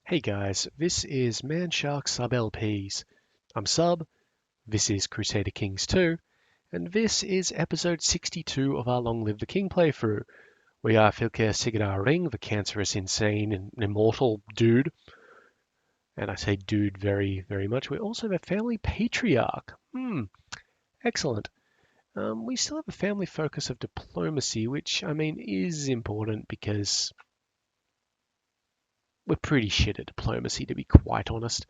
Hey guys, this is Manshark Sub LPs. I'm Sub, this is Crusader Kings II, and this is episode 62 of our Long Live the King playthrough. We are Filker Sigurdar Ring, the cancerous, insane, and immortal dude. And I say dude very, very much. We also have a family patriarch. Excellent. We still have a family focus of diplomacy, which, I mean, is important because we're pretty shit at diplomacy, to be quite honest.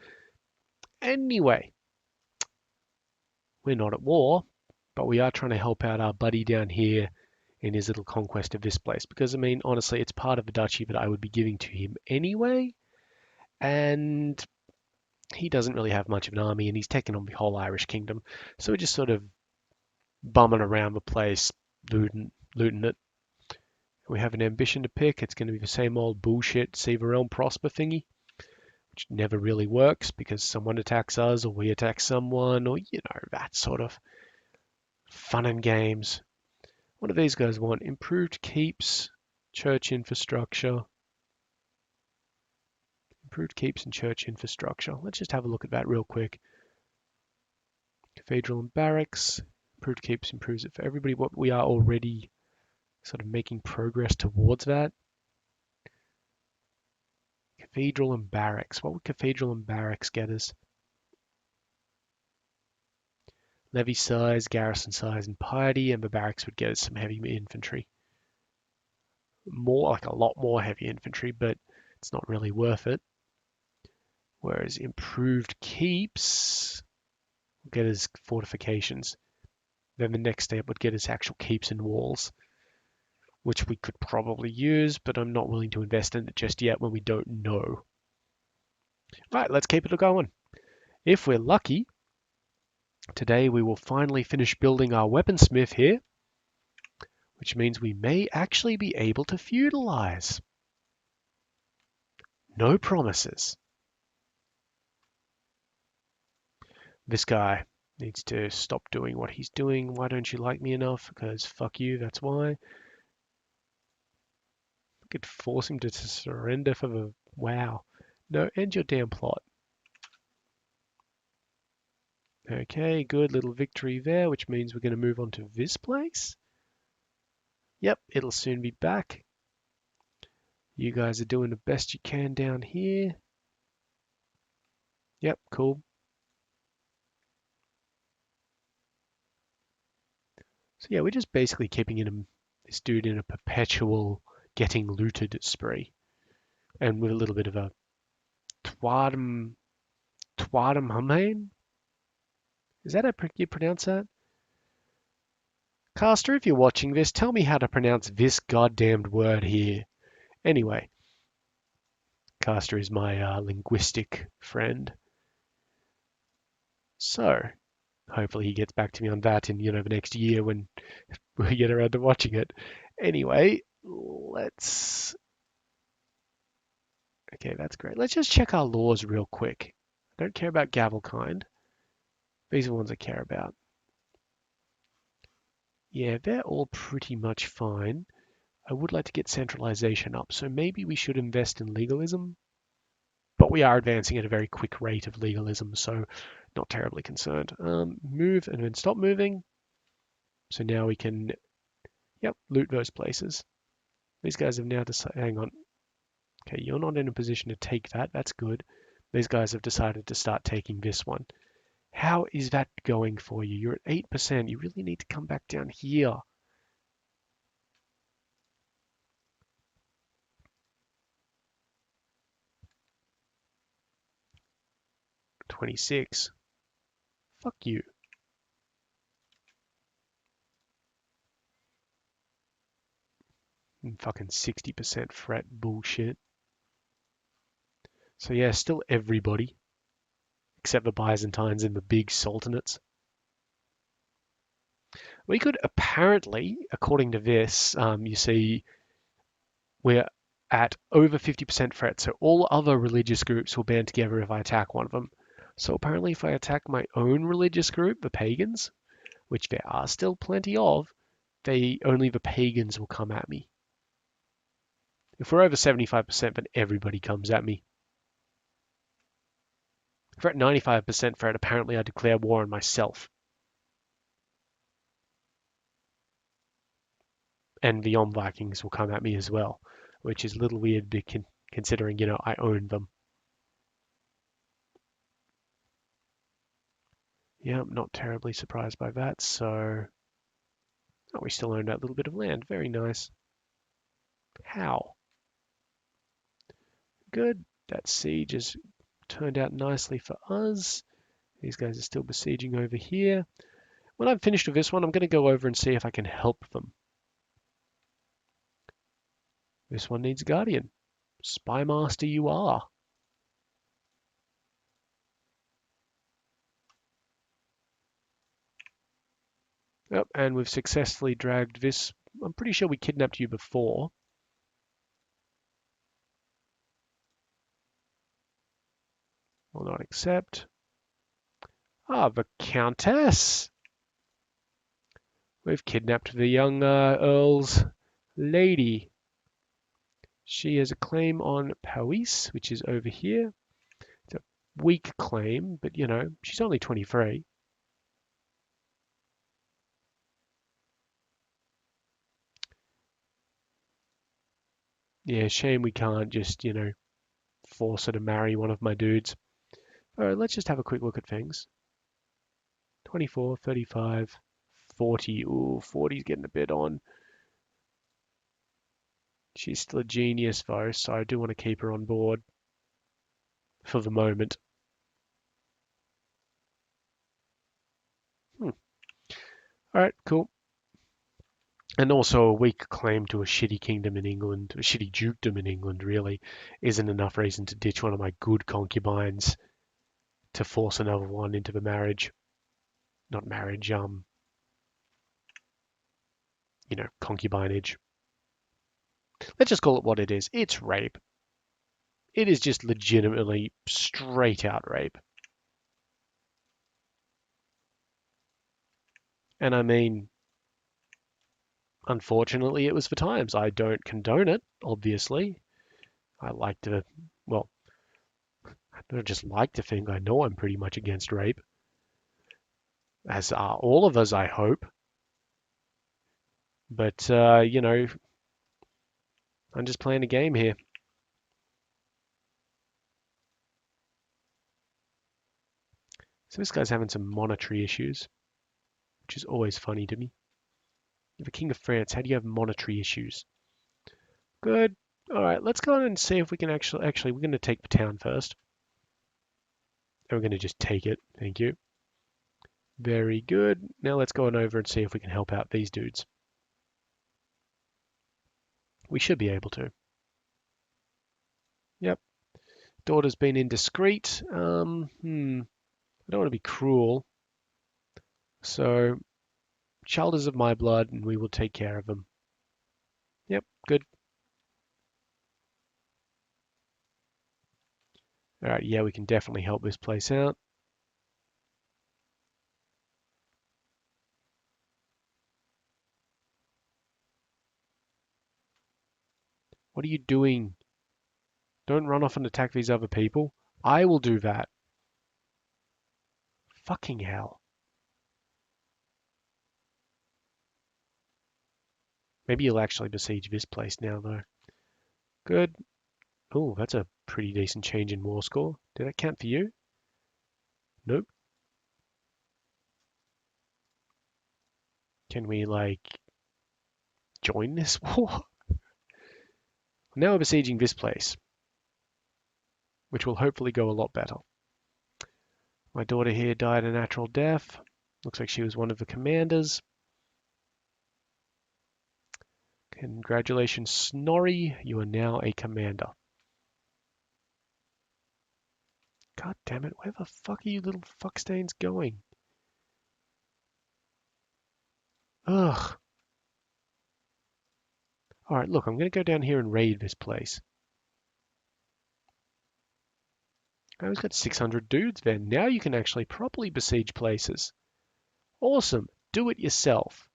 Anyway, we're not at war, but we are trying to help out our buddy down here in his little conquest of this place. Because, I mean, honestly, it's part of the duchy that I would be giving to him anyway. And he doesn't really have much of an army, and he's taken on the whole Irish kingdom. So we're just sort of bumming around the place, looting it. We have an ambition to pick. It's going to be the same old bullshit, see the realm prosper thingy, which never really works because someone attacks us or we attack someone, or, that sort of fun and games. What do these guys want? Improved keeps, church infrastructure. Improved keeps and church infrastructure. Let's just have a look at that real quick. Cathedral and barracks. Improved keeps improves it for everybody. What we are already sort of making progress towards that. Cathedral and barracks. What would cathedral and barracks get us? Levy size, garrison size, and piety, and the barracks would get us some heavy infantry. More, like a lot more heavy infantry, but it's not really worth it. Whereas improved keeps will get us fortifications. Then the next step would get us actual keeps and walls, which we could probably use, but I'm not willing to invest in it just yet when we don't know. Right, let's keep it going. If we're lucky, today we will finally finish building our weaponsmith here, which means we may actually be able to feudalize. No promises. This guy needs to stop doing what he's doing. Why don't you like me enough? Because fuck you, that's why. We could force him to surrender for the... Wow. No, end your damn plot. Okay, good little victory there, which means we're going to move on to this place. Yep, it'll soon be back. You guys are doing the best you can down here. Yep, cool. So yeah, we're just basically keeping this dude in a perpetual getting looted spree. And with a little bit of a twadum humane? Is that how you pronounce that? Caster, if you're watching this, tell me how to pronounce this goddamned word here. Anyway, Caster is my linguistic friend. So, hopefully he gets back to me on that in, the next year when we get around to watching it. Anyway, let's... Okay, that's great. Let's just check our laws real quick. I don't care about Gavelkind. These are the ones I care about. Yeah, they're all pretty much fine. I would like to get centralization up, so maybe we should invest in legalism. But we are advancing at a very quick rate of legalism, so not terribly concerned. Move and then stop moving. So now we can, yep, loot those places. These guys have now decided, hang on. Okay, you're not in a position to take that. That's good. These guys have decided to start taking this one. How is that going for you? You're at 8%. You really need to come back down here. 26. Fuck you. And fucking 60% fret bullshit. So yeah, still everybody. Except the Byzantines and the big sultanates. We could apparently, according to this, you see, we're at over 50% threat, so all other religious groups will band together if I attack one of them. So apparently if I attack my own religious group, the pagans, which there are still plenty of, only the pagans will come at me. If we're over 75%, then everybody comes at me. If we're at 95% Fred, apparently I declare war on myself. And the Vikings will come at me as well, which is a little weird considering, I own them. Yeah, I'm not terribly surprised by that, so... Oh, we still own that little bit of land. Very nice. How? Good. That siege has turned out nicely for us. These guys are still besieging over here. When I'm finished with this one, I'm going to go over and see if I can help them. This one needs a guardian. Spy master you are. Yep, and we've successfully dragged this. I'm pretty sure we kidnapped you before. Will not accept. Ah, the Countess! We've kidnapped the young Earl's lady. She has a claim on Powys, which is over here. It's a weak claim, but she's only 23. Yeah, shame we can't just, force her to marry one of my dudes. All right, let's just have a quick look at things. 24, 35, 40. Ooh, 40's getting a bit on. She's still a genius, though, so I do want to keep her on board for the moment. All right, cool. And also a weak claim to a shitty kingdom in England, a shitty dukedom in England, really, isn't enough reason to ditch one of my good concubines to force another one into the marriage. Not marriage, concubinage. Let's just call it what it is. It's rape. It is just legitimately straight out rape. And I mean, unfortunately, it was for times. I don't condone it, obviously. I like to, well, I don't just like to think I know I'm pretty much against rape. As are all of us, I hope. But, I'm just playing a game here. So this guy's having some monetary issues, which is always funny to me. You're the King of France. How do you have monetary issues? Good. All right, let's go on and see if we can actually, we're going to take the town first. And we're going to just take it. Thank you. Very good. Now let's go on over and see if we can help out these dudes. We should be able to. Yep. Daughter's been indiscreet. I don't want to be cruel. So, child is of my blood, and we will take care of them. Yep, good. All right, yeah, we can definitely help this place out. What are you doing? Don't run off and attack these other people. I will do that. Fucking hell. Maybe you'll actually besiege this place now, though. Good. Oh, that's a pretty decent change in war score. Did that count for you? Nope. Can we, join this war? Now we're besieging this place, which will hopefully go a lot better. My daughter here died a natural death. Looks like she was one of the commanders. Congratulations, Snorri. You are now a commander. God damn it, where the fuck are you little fuckstains going? Ugh. Alright, look, I'm going to go down here and raid this place. I was got 600 dudes then. Now you can actually properly besiege places. Awesome. Do it yourself.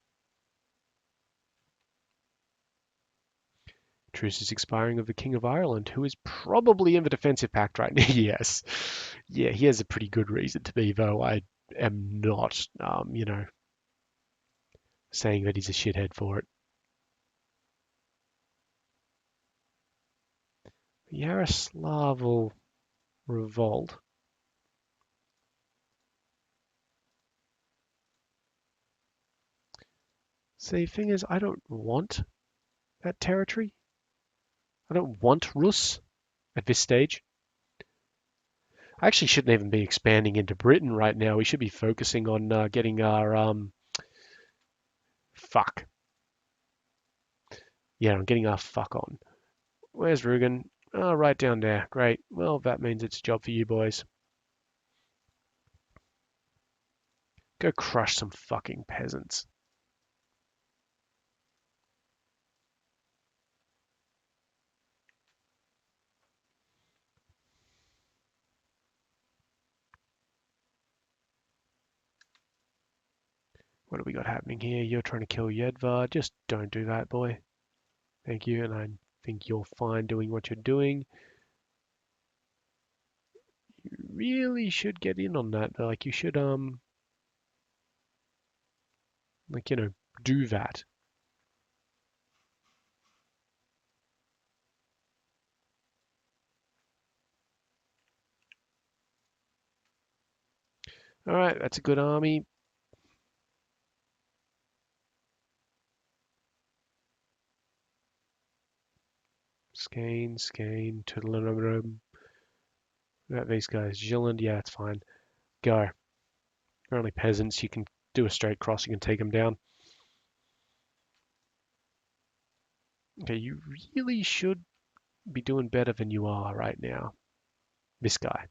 Truce is expiring of the King of Ireland, who is probably in the defensive pact right now. Yes. Yeah, he has a pretty good reason to be, though I am not, saying that he's a shithead for it. The Yaroslav will revolt. See, the thing is, I don't want that territory. I don't want Rus at this stage. I actually shouldn't even be expanding into Britain right now. We should be focusing on getting our fuck. Yeah, I'm getting our fuck on. Where's Rugen? Oh, right down there. Great. Well, that means it's a job for you boys. Go crush some fucking peasants. What have we got happening here? You're trying to kill Yedvar. Just don't do that, boy. Thank you, and I think you're fine doing what you're doing. You really should get in on that. Like, you should, do that. All right, that's a good army. Skane, Tudor. These guys. Jilland, yeah, it's fine. Go. They're only peasants. You can do a straight cross. You can take them down. Okay, you really should be doing better than you are right now. This guy.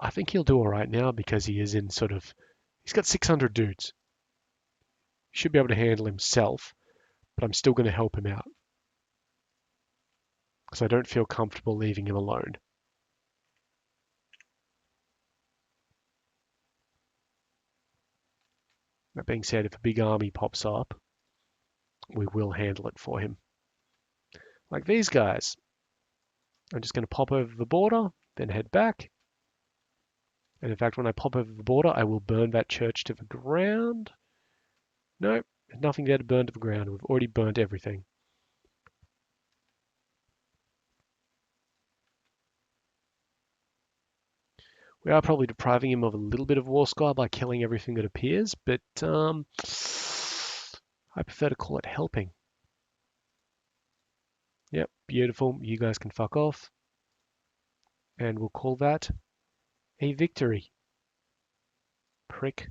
I think he'll do all right now because he is in sort of... He's got 600 dudes. He should be able to handle himself, but I'm still going to help him out because I don't feel comfortable leaving him alone. That being said, if a big army pops up, we will handle it for him. Like these guys. I'm just going to pop over the border, then head back. And in fact, when I pop over the border, I will burn that church to the ground. Nope, there's nothing there to burn to the ground. We've already burnt everything. We are probably depriving him of a little bit of war score by killing everything that appears, but I prefer to call it helping. Yep, beautiful. You guys can fuck off. And we'll call that a victory. Prick.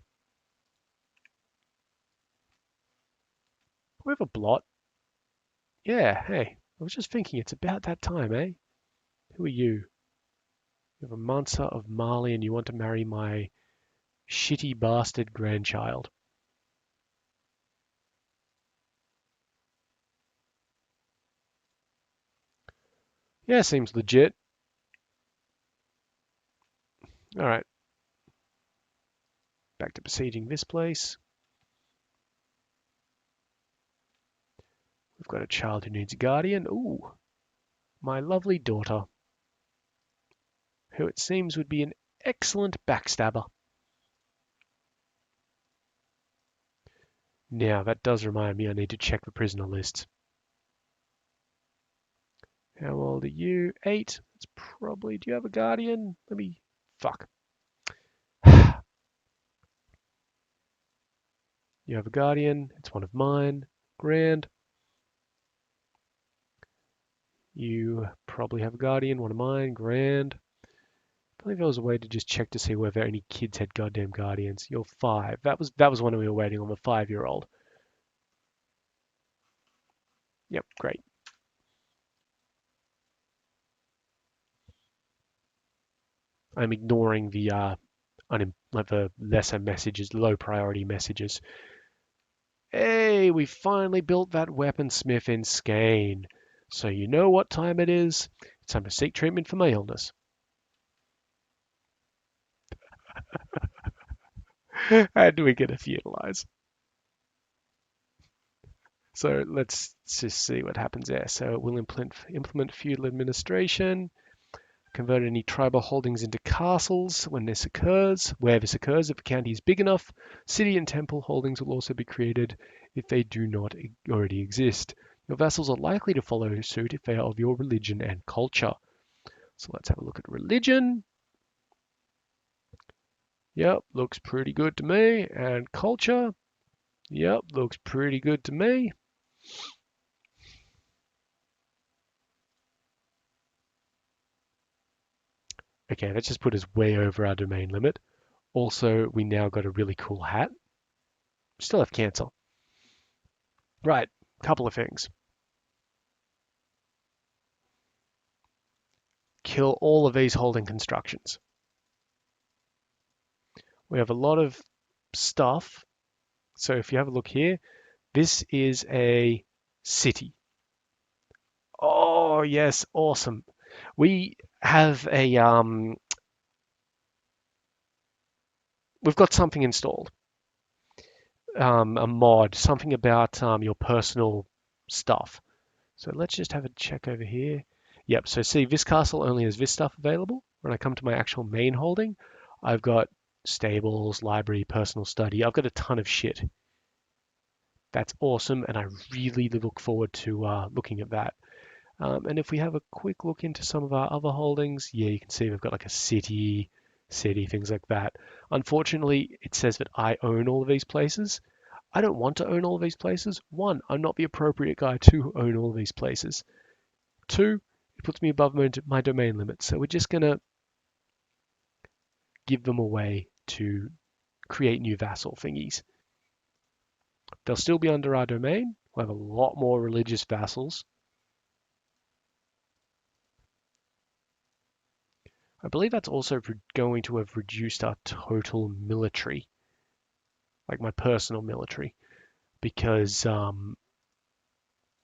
We have a blot. Yeah, hey, I was just thinking it's about that time, eh? Who are you? You have a Mansa of Mali and you want to marry my shitty bastard grandchild. Yeah, seems legit. All right, back to besieging this place. We've got a child who needs a guardian. Ooh, my lovely daughter, who it seems would be an excellent backstabber. Now, that does remind me I need to check the prisoner list. How old are you? 8. It's probably... Do you have a guardian? Let me... Fuck. You have a guardian. It's one of mine. Grand. You probably have a guardian. One of mine. Grand. I believe there was a way to just check to see whether any kids had goddamn guardians. You're 5. That was when we were waiting on the 5-year-old. Yep, great. I'm ignoring the like the lesser messages, low priority messages. Hey, we finally built that weaponsmith in Skane. So you know what time it is? It's time to seek treatment for my illness. How do we get a feudalize? So let's just see what happens there. So we'll implement feudal administration, convert any tribal holdings into castles when this occurs. Where this occurs, if a county is big enough, city and temple holdings will also be created if they do not already exist. Your vassals are likely to follow suit if they are of your religion and culture. So let's have a look at religion. Yep, looks pretty good to me. And culture. Yep, looks pretty good to me. Okay, let's just put us way over our domain limit. Also, we now got a really cool hat. Still have cancer. Right, couple of things. Kill all of these holding constructions. We have a lot of stuff. So if you have a look here, this is a city. Oh, yes, awesome. We have we've got something installed. A mod, something about your personal stuff. So let's just have a check over here. Yep, so see, this castle only has this stuff available. When I come to my actual main holding, I've got stables, library, personal study. I've got a ton of shit. That's awesome, and I really look forward to looking at that. And if we have a quick look into some of our other holdings, yeah, you can see we've got like a city, things like that. Unfortunately, it says that I own all of these places. I don't want to own all of these places. One, I'm not the appropriate guy to own all of these places. Two, it puts me above my domain limit. So we're just going to give them away to create new vassal thingies. They'll still be under our domain. We'll have a lot more religious vassals. I believe that's also going to have reduced our total military, like my personal military, because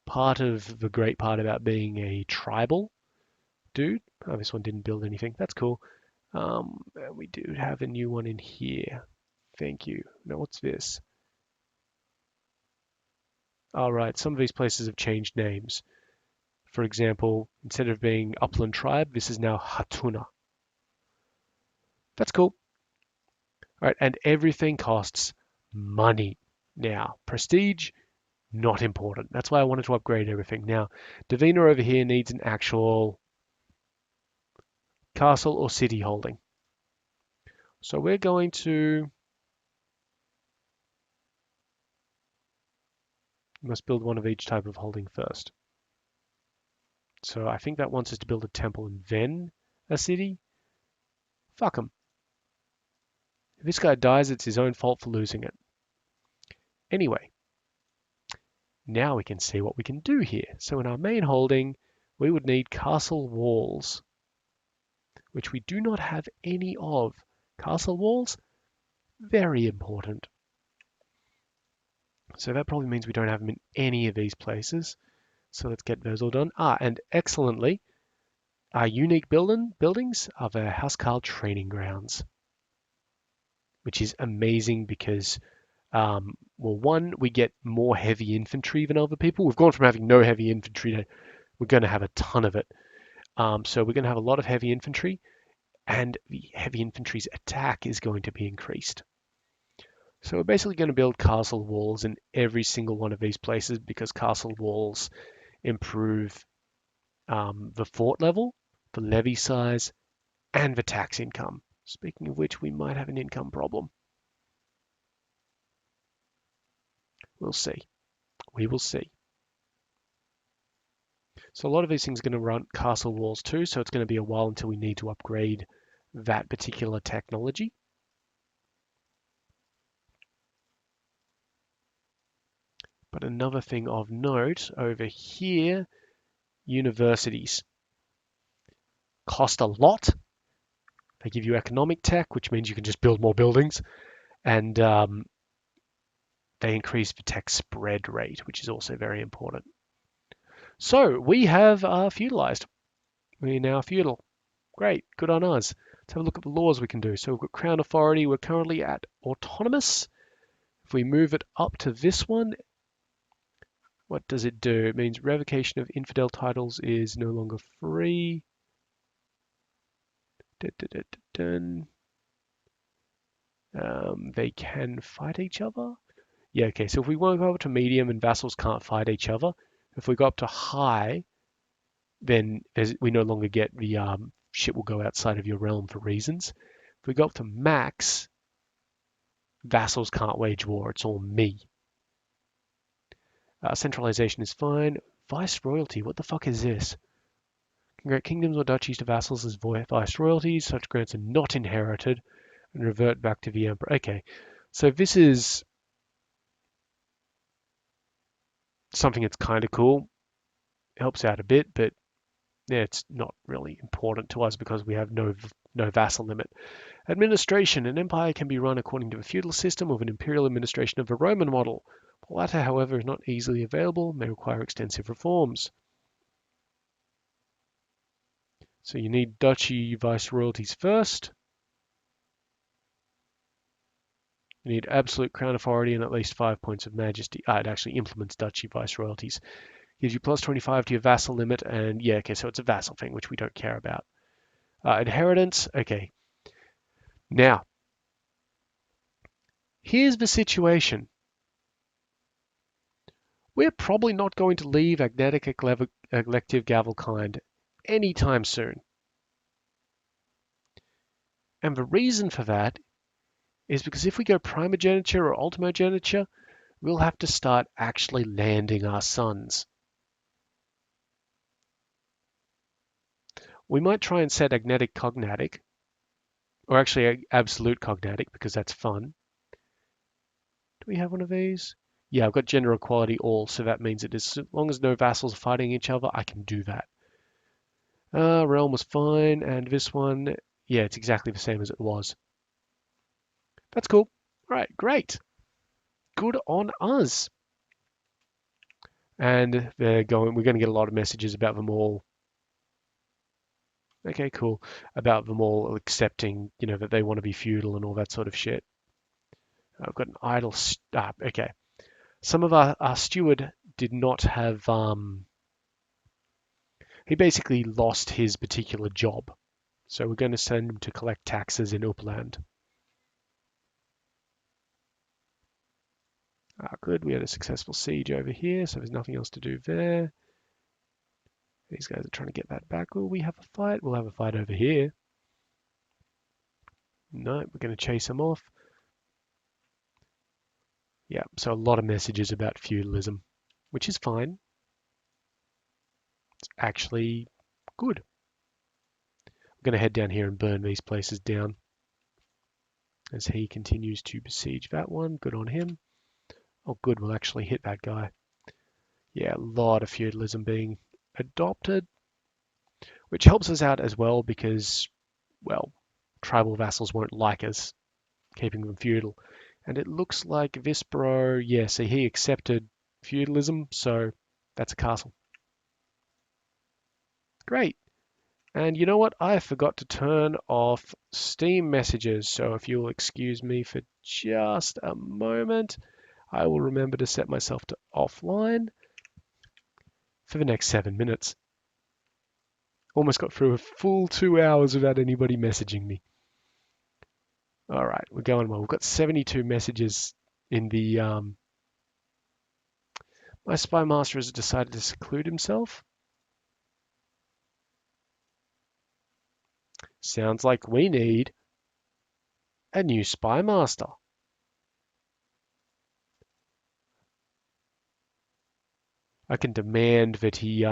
part of the great part about being a tribal dude, oh, this one didn't build anything. That's cool. We do have a new one in here. Thank you. Now, what's this? All right, some of these places have changed names. For example, instead of being Upland Tribe, this is now Hatuna. That's cool. All right, and everything costs money. Now, prestige, not important. That's why I wanted to upgrade everything. Now, Davina over here needs an actual castle or city holding. So we're going to must build one of each type of holding first. So I think that wants us to build a temple and then a city. Fuck him. If this guy dies, it's his own fault for losing it. Anyway, now we can see what we can do here. So in our main holding, we would need castle walls, which we do not have any of. Castle walls, very important. So that probably means we don't have them in any of these places. So let's get those all done. And excellently, our unique buildings are the Housecarl training grounds, which is amazing because, well, one, we get more heavy infantry than other people. We've gone from having no heavy infantry to we're going to have a ton of it. So we're going to have a lot of heavy infantry, and the heavy infantry's attack is going to be increased. So we're basically going to build castle walls in every single one of these places because castle walls improve the fort level, the levy size, and the tax income. Speaking of which, we might have an income problem. We'll see. We will see. So a lot of these things are going to run castle walls too, so it's going to be a while until we need to upgrade that particular technology. But another thing of note over here, universities cost a lot. They give you economic tech, which means you can just build more buildings, and they increase the tech spread rate, which is also very important. So we have feudalized. We're now feudal. Great, good on us. Let's have a look at the laws we can do. So we've got Crown Authority. We're currently at autonomous. If we move it up to this one, What does it do? It means revocation of infidel titles is no longer free. Dun, dun, dun, dun, dun. They can fight each other. Yeah, okay, so if we want to go up to medium and vassals can't fight each other, if we go up to high, then we no longer get the shit will go outside of your realm for reasons. If we go up to max, vassals can't wage war. It's all me. Centralization is fine. Vice royalty, what the fuck is this? Can grant kingdoms or duchies to vassals as vice royalties. Such grants are not inherited and revert back to the emperor. Okay, so this is something that's kind of cool. Helps out a bit, but yeah, it's not really important to us because we have no vassal limit. Administration. An empire can be run according to a feudal system or an imperial administration of a Roman model. The latter, however, is not easily available and may require extensive reforms. So you need duchy viceroyalties first. You need absolute crown authority and at least 5 points of majesty. It actually implements duchy viceroyalties. Gives you plus 25 to your vassal limit, and yeah, okay, so it's a vassal thing, which we don't care about. Inheritance, okay. Now, here's the situation. We're probably not going to leave Agnetic Elective Gavelkind anytime soon. And the reason for that is because if we go primogeniture or ultimogeniture, we'll have to start actually landing our sons. We might try and set Agnetic Cognatic, or actually Absolute Cognatic, because that's fun. Do we have one of these? Yeah, I've got gender equality all, so that means that as long as no vassals are fighting each other, I can do that. Realm was fine, and this one, yeah, it's exactly the same as it was. That's cool. All right, great. Good on us. And we're going to get a lot of messages about them all. Okay, cool. About them all accepting, that they want to be feudal and all that sort of shit. I've got an idle. Okay. Some of our steward did not have. He basically lost his particular job. So we're going to send him to collect taxes in Uppland. Good. We had a successful siege over here, so there's nothing else to do there. These guys are trying to get that back. Will we have a fight? We'll have a fight over here. No, we're going to chase them off. Yeah, so a lot of messages about feudalism, which is fine. It's actually good. I'm going to head down here and burn these places down as he continues to besiege that one. Good on him. Oh, good. We'll actually hit that guy. Yeah, a lot of feudalism being adopted, which helps us out as well because, well, tribal vassals won't like us keeping them feudal. And it looks like this bro, yeah, so he accepted feudalism, so that's a castle. Great. And you know what? I forgot to turn off Steam messages, so if you'll excuse me for just a moment, I will remember to set myself to offline for the next 7 minutes. Almost got through a full 2 hours without anybody messaging me. All right, we're going well. We've got 72 messages in the... My spy master has decided to seclude himself. Sounds like we need a new spy master. I can demand that he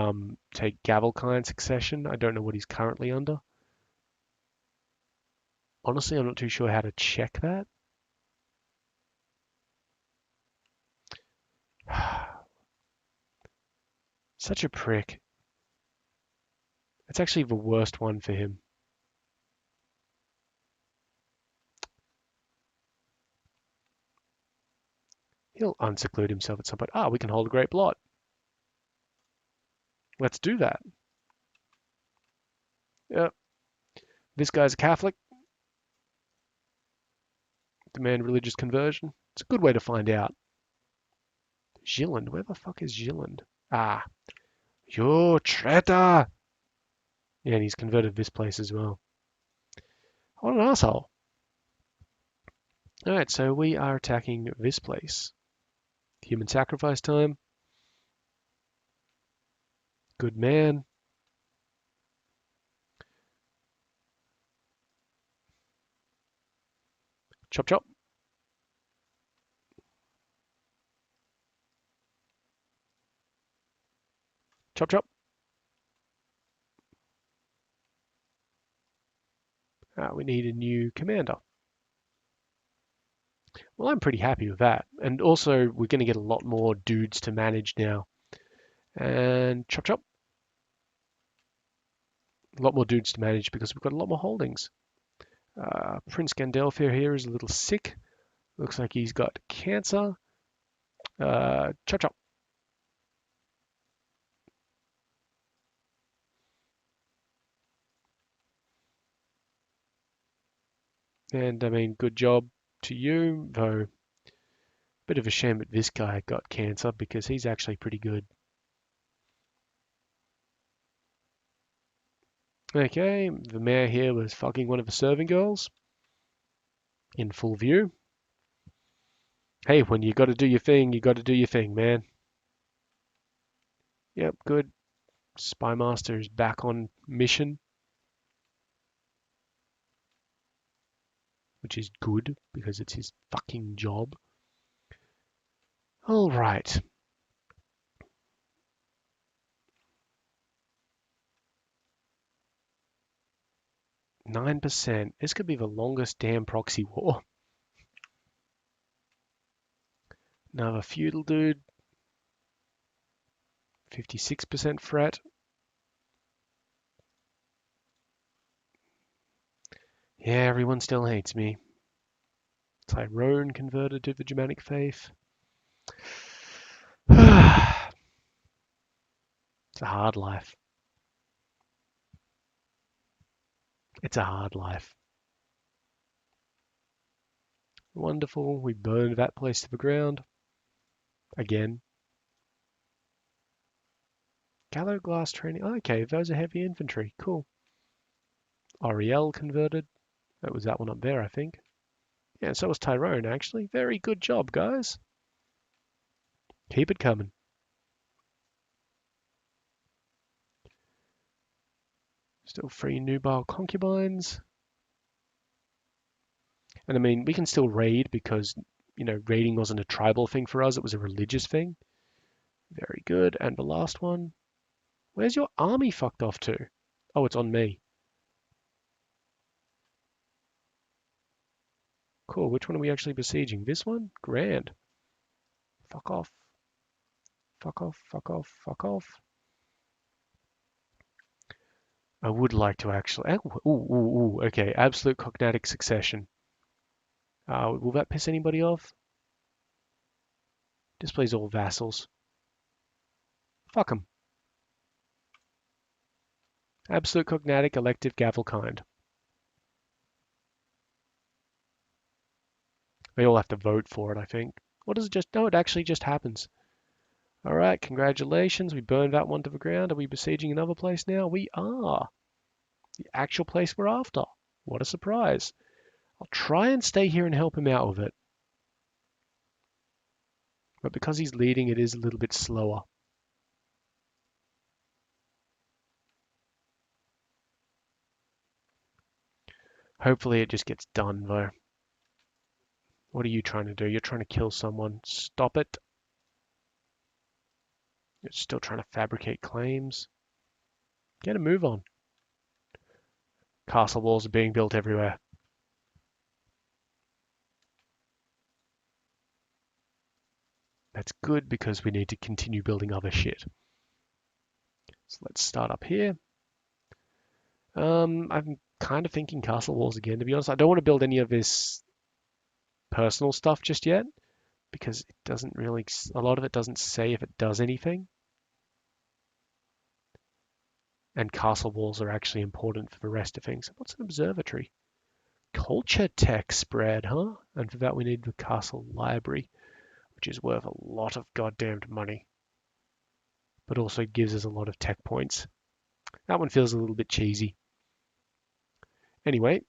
take Gavelkind succession. I don't know what he's currently under. Honestly, I'm not too sure how to check that. Such a prick. It's actually the worst one for him. He'll unseclude himself at some point. We can hold a great blot. Let's do that. Yep. This guy's a Catholic. Demand religious conversion. It's a good way to find out. Gilland. Where the fuck is Gilland? Ah, you traitor! Yeah, and he's converted this place as well. What an asshole. Alright, so we are attacking this place. Human sacrifice time. Good man. Chop chop. Chop chop. We need a new commander. Well, I'm pretty happy with that. And also, we're going to get a lot more dudes to manage now. And chop chop. A lot more dudes to manage because we've got a lot more holdings. Prince Gandalf here is a little sick. Looks like he's got cancer. Chop chop. And I mean, good job to you, though. Bit of a shame that this guy got cancer because he's actually pretty good. Okay, the mayor here was fucking one of the serving girls in full view. Hey, when you got to do your thing, you got to do your thing, man. Yep, good. Spy Master is back on mission, which is good because it's his fucking job. All right. %9%. This could be the longest damn proxy war. Another feudal dude. 56% fret. Yeah, everyone still hates me. Tyrone converted to the Germanic faith. It's a hard life. It's a hard life. Wonderful. We burned that place to the ground. Again. Gallo glass training. Oh, okay, those are heavy infantry. Cool. Ariel converted. That was that one up there, I think. Yeah, so was Tyrone, actually. Very good job, guys. Keep it coming. Still free nubile concubines. And I mean, we can still raid because, raiding wasn't a tribal thing for us. It was a religious thing. Very good. And the last one. Where's your army fucked off to? Oh, it's on me. Cool. Which one are we actually besieging? This one? Grand. Fuck off. Fuck off. Fuck off. Fuck off. I would like to actually. Ooh. Okay. Absolute cognatic succession. Will that piss anybody off? Displays all vassals. Fuck them. Absolute cognatic elective gavel kind. They all have to vote for it, I think. What does it just... No, it actually just happens. All right, congratulations. We burned that one to the ground. Are we besieging another place now? We are. The actual place we're after. What a surprise. I'll try and stay here and help him out with it. But because he's leading, it is a little bit slower. Hopefully it just gets done, though. What are you trying to do? You're trying to kill someone. Stop it. You're still trying to fabricate claims. Get a move on. Castle walls are being built everywhere. That's good because we need to continue building other shit. So let's start up here. I'm kind of thinking castle walls again, to be honest. I don't want to build any of this personal stuff just yet because it doesn't really, a lot of it doesn't say if it does anything. And castle walls are actually important for the rest of things. What's an observatory? Culture tech spread, huh? And for that we need the castle library. which is worth a lot of goddamned money, but also gives us a lot of tech points. That one feels a little bit cheesy. Anyway,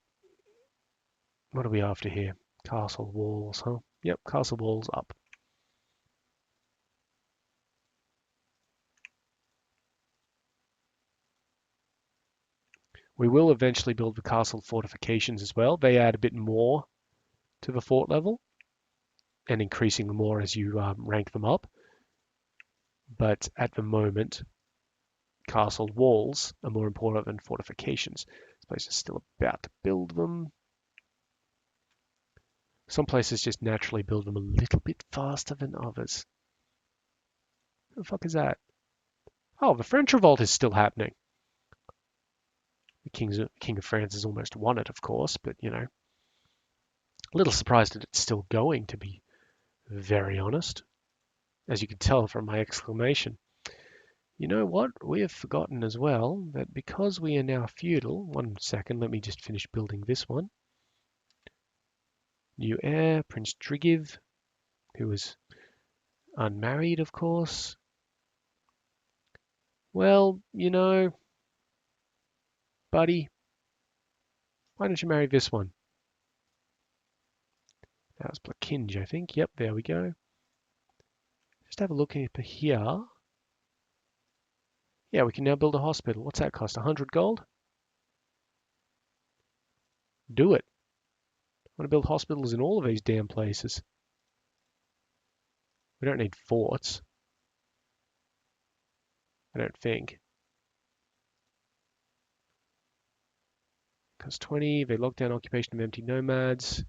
what are we after here? Castle walls, huh? Yep, castle walls up. We will eventually build the castle fortifications as well. They add a bit more to the fort level and increasing more as you rank them up. But at the moment, castle walls are more important than fortifications. This place is still about to build them. Some places just naturally build them a little bit faster than others. What the fuck is that? Oh, the French revolt is still happening. The King of France has almost won it, of course, but you know, a little surprised that it's still going, to be very honest. As you can tell from my exclamation. You know what? We have forgotten as well that because we are now feudal, 1 second, let me just finish building this one. New heir, Prince Drigiv, who is unmarried, of course. Well, you know, buddy, why don't you marry this one? That was Blakinj, I think. Yep, there we go. Just have a look up here. Yeah, we can now build a hospital. What's that cost? 100 gold? Do it. I want to build hospitals in all of these damn places. We don't need forts. I don't think. Cost 20. They lock down occupation of empty nomads.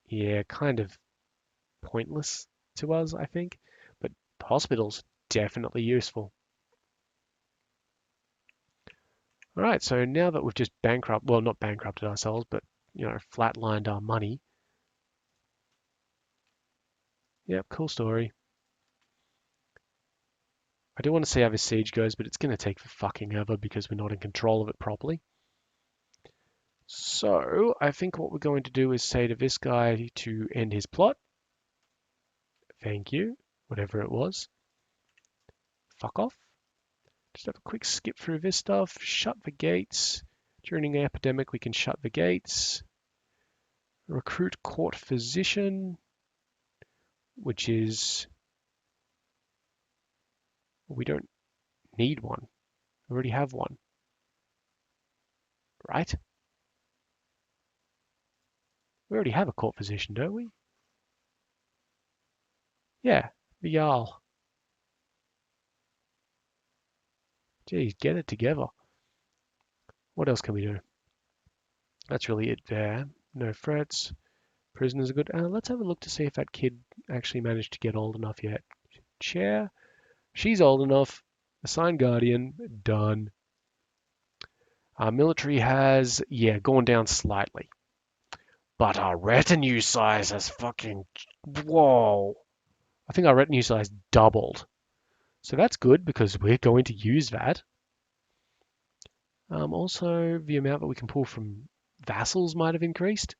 Yeah, kind of pointless to us, I think. But hospitals, definitely useful. All right, so now that we've just not bankrupted ourselves, but, you know, flatlined our money. Yep, cool story. I do want to see how this siege goes, but it's going to take for fucking ever because we're not in control of it properly. So I think what we're going to do is say to this guy to end his plot. Thank you, whatever it was. Fuck off. Just have a quick skip through this stuff. Shut the gates. During an epidemic, we can shut the gates. Recruit court physician, which is... we don't need one. We already have one. Right? We already have a court physician, don't we? Yeah, the Jarl. Geez, get it together. What else can we do? That's really it there. No threats. Prisoners are good. Let's have a look to see if that kid actually managed to get old enough yet. Chair. She's old enough. Assign guardian. Done. Our military has, yeah, gone down slightly. But our retinue size has fucking... Whoa. I think our retinue size doubled. So that's good because we're going to use that. Also, the amount that we can pull from vassals might have increased,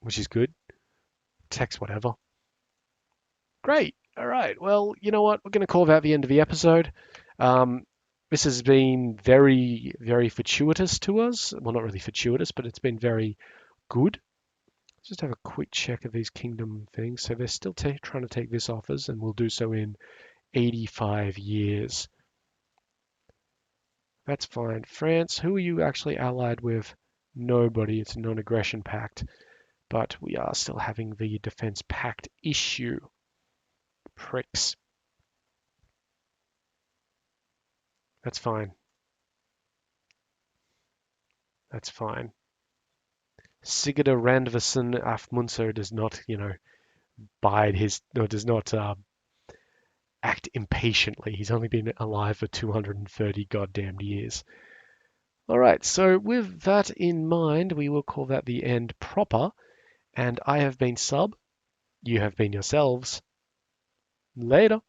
which is good. Text whatever. Great. All right. Well, you know what? We're going to call that the end of the episode. This has been very, very fortuitous to us. Well, not really fortuitous, but it's been very good. Just have a quick check of these kingdom things. So they're still trying to take this off us, and we'll do so in 85 years. That's fine. France, who are you actually allied with? Nobody. It's a non-aggression pact. But we are still having the defense pact issue. Pricks. That's fine. That's fine. Sigurd Randvason af Munster does not, you know, does not act impatiently. He's only been alive for 230 goddamn years. All right, so with that in mind, we will call that the end proper. And I have been Sub. You have been yourselves. Later.